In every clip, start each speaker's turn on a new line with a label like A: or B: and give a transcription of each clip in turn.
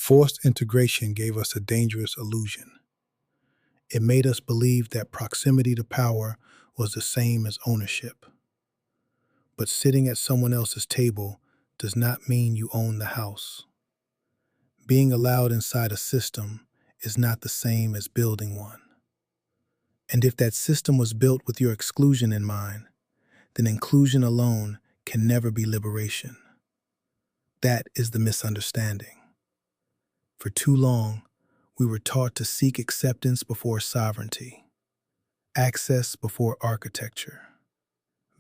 A: Forced integration gave us a dangerous illusion. It made us believe that proximity to power was the same as ownership. But sitting at someone else's table does not mean you own the house. Being allowed inside a system is not the same as building one. And if that system was built with your exclusion in mind, then inclusion alone can never be liberation. That is the misunderstanding. For too long, we were taught to seek acceptance before sovereignty, access before architecture,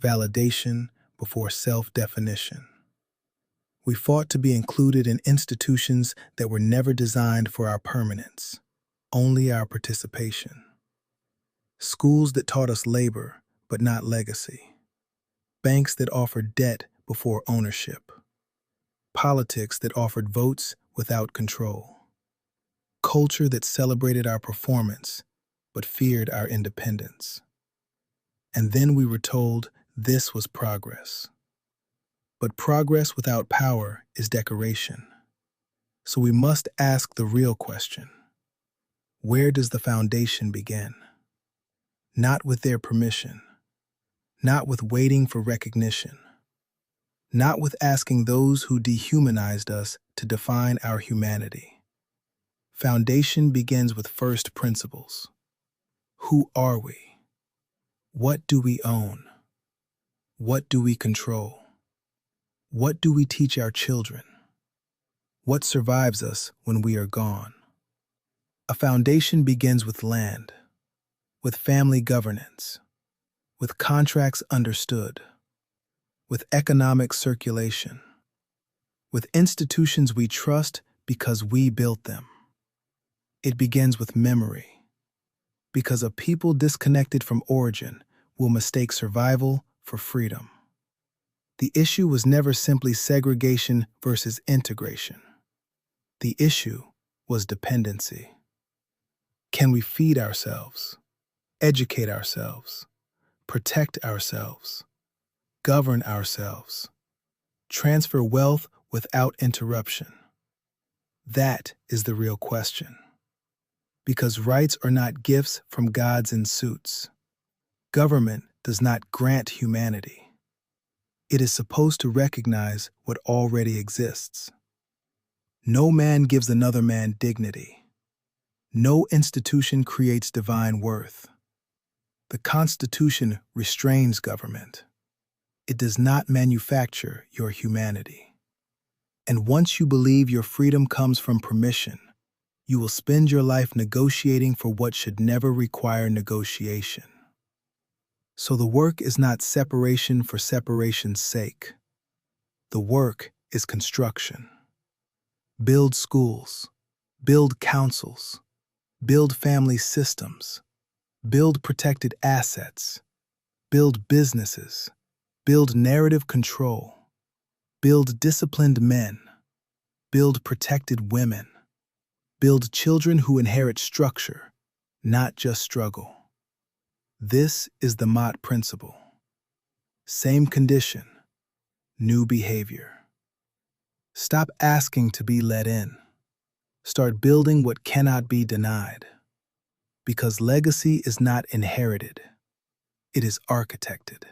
A: validation before self-definition. We fought to be included in institutions that were never designed for our permanence, only our participation. Schools that taught us labor, but not legacy. Banks that offered debt before ownership. Politics that offered votes without control. Culture that celebrated our performance, but feared our independence. And then we were told this was progress. But progress without power is decoration. So we must ask the real question. Where does the foundation begin? Not with their permission. Not with waiting for recognition. Not with asking those who dehumanized us to define our humanity. Foundation begins with first principles. Who are we? What do we own? What do we control? What do we teach our children? What survives us when we are gone? A foundation begins with land, with family governance, with contracts understood, with economic circulation, with institutions we trust because we built them. It begins with memory, because a people disconnected from origin will mistake survival for freedom. The issue was never simply segregation versus integration. The issue was dependency. Can we feed ourselves, educate ourselves, protect ourselves, govern ourselves, transfer wealth without interruption? That is the real question. Because rights are not gifts from gods in suits. Government does not grant humanity. It is supposed to recognize what already exists. No man gives another man dignity. No institution creates divine worth. The Constitution restrains government. It does not manufacture your humanity. And once you believe your freedom comes from permission, you will spend your life negotiating for what should never require negotiation. So the work is not separation for separation's sake. The work is construction. Build schools, build councils, build family systems, build protected assets, build businesses, build narrative control, build disciplined men, build protected women, build children who inherit structure, not just struggle. This is the Mott principle. Same condition, new behavior. Stop asking to be let in. Start building what cannot be denied. Because legacy is not inherited, it is architected.